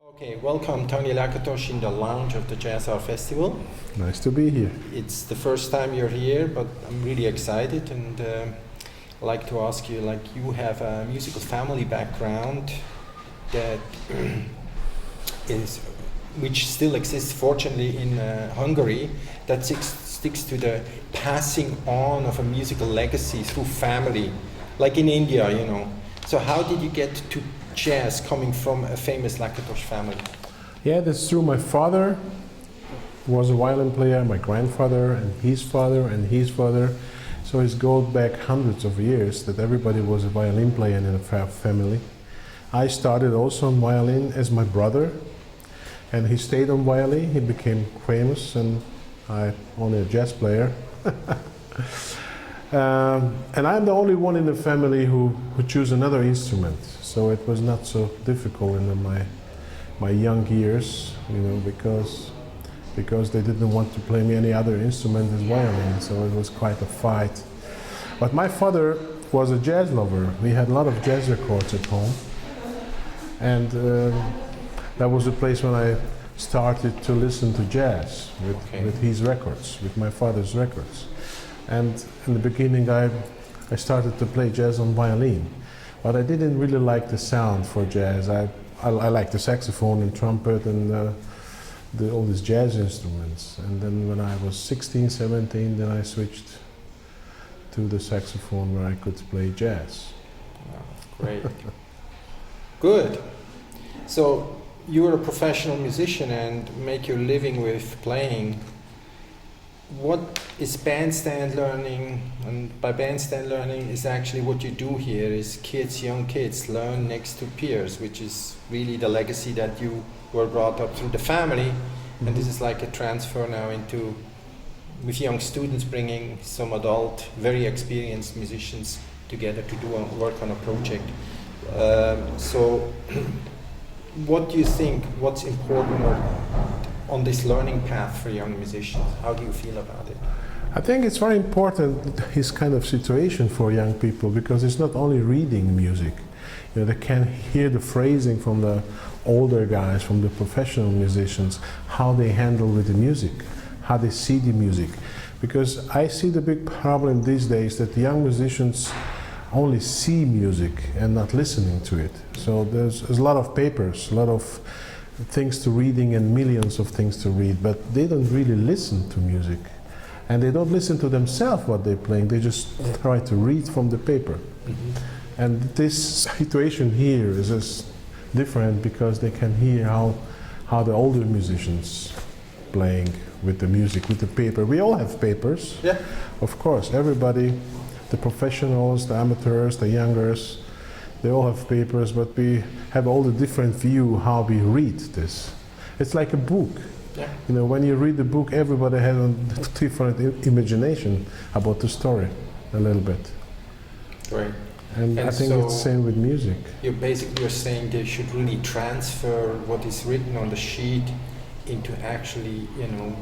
Okay, welcome Tony Lakatos in the lounge of the Jazz Art Festival. Nice to be here. It's the first time you're here, but I'm really excited and I'd like to ask you, you have a musical family background that which still exists fortunately in Hungary, that sticks to the passing on of a musical legacy through family, like in India, you know. So how did you get to jazz coming from a famous Lakatos family? Yeah, that's true. My father was a violin player, my grandfather and his father and his father. So it goes back hundreds of years that everybody was a violin player in a family. I started also on violin as my brother, and he stayed on violin. He became famous, and I'm only a jazz player. And I'm the only one in the family who chose another instrument. So it was not so difficult in my young years, you know, because they didn't want to play me any other instrument as violin. So it was quite a fight. But my father was a jazz lover. We had a lot of jazz records at home, and that was the place when I started to listen to jazz with his records, with my father's records. And in the beginning I started to play jazz on violin, but I didn't really like the sound for jazz. I liked the saxophone and trumpet and all these jazz instruments. And then when I was 16, 17, then I switched to the saxophone where I could play jazz. Wow, great. Good. So you're a professional musician and make your living with playing. What is bandstand learning? And by bandstand learning is actually what you do here is young kids learn next to peers, which is really the legacy that you were brought up through the family. Mm-hmm. And this is like a transfer now into, with young students bringing some adult, very experienced musicians together to do work on a project. So what do you think, what's important on this learning path for young musicians? How do you feel about it? I think it's very important, this kind of situation for young people, because it's not only reading music. You know, they can hear the phrasing from the older guys, from the professional musicians, how they handle with the music, how they see the music. Because I see the big problem these days that the young musicians only see music and not listening to it. So there's a lot of papers, a lot of things to reading and millions of things to read, but they don't really listen to music. And they don't listen to themselves what they're playing, they just try to read from the paper. Mm-hmm. And this situation here is just different because they can hear how the older musicians playing with the music, with the paper. We all have papers, yeah. Of course, everybody, the professionals, the amateurs, the youngers, they all have papers, but we have all the different view how we read this. It's like a book. Yeah. You know, when you read the book, everybody has a different imagination about the story, a little bit. Right. And I think it's the same with music. You're saying they should really transfer what is written on the sheet into actually, you know,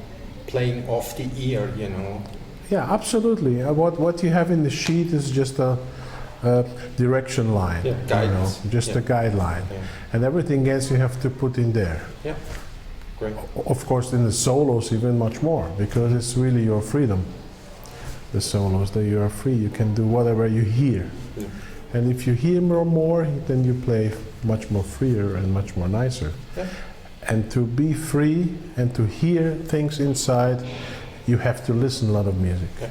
playing off the ear, you know. Yeah, absolutely. What you have in the sheet is just a direction line, yeah, guidance. You know, just a guideline, yeah. And everything else you have to put in there. Yeah, great. Of course, in the solos even much more, because it's really your freedom. The solos, that you are free, you can do whatever you hear. Yeah. And if you hear more, then you play much more freer and much more nicer. Yeah. And to be free and to hear things inside, you have to listen a lot of music. Yeah.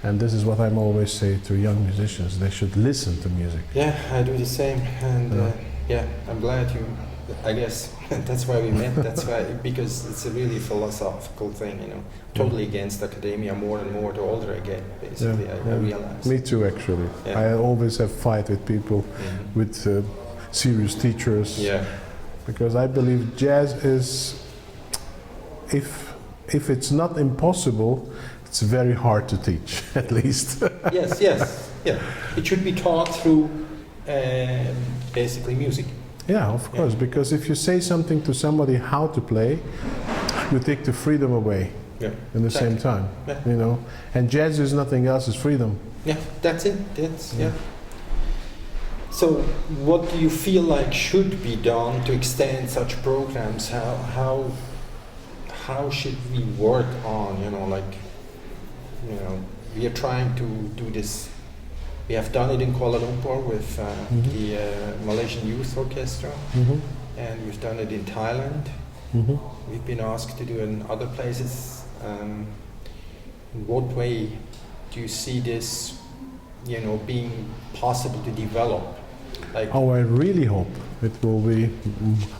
And this is what I'm always say to young musicians, they should listen to music. Yeah, I do the same, and yeah, I'm glad you, I guess, that's why we met, that's why, because it's a really philosophical thing, you know, totally against academia more and more the older I get, basically, yeah. I realize. Me too, actually. Yeah. I always have fight with people, with serious teachers, yeah. Because I believe jazz is, if it's not impossible, it's very hard to teach, at least. Yes, yeah. It should be taught through basically music. Yeah, of course, because if you say something to somebody how to play, you take the freedom away in the same time, you know. And jazz is nothing else, it's freedom. Yeah, that's it. That's, yeah. So, what do you feel like should be done to extend such programs? How should we work on? We are trying to do this. We have done it in Kuala Lumpur with the Malaysian Youth Orchestra, and we've done it in Thailand. We've been asked to do it in other places. In what way do you see this, being possible to develop? I really hope it will be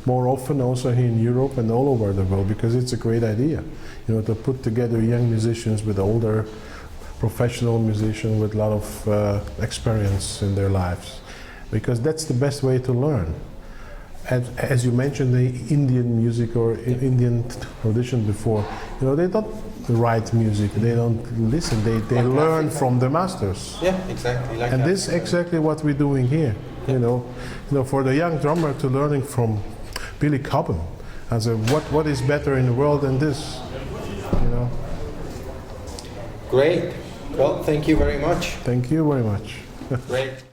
more often also here in Europe and all over the world, because it's a great idea, to put together young musicians with older professional musicians with a lot of experience in their lives, because that's the best way to learn. And as you mentioned, the Indian music or Indian tradition before, they don't write music, they don't listen, they learn from the masters. Yeah, exactly. And this is exactly what we're doing here. For the young drummer to learning from Billy Cobham as what is better in the world than this, Great. Well, thank you very much. Thank you very much. Great.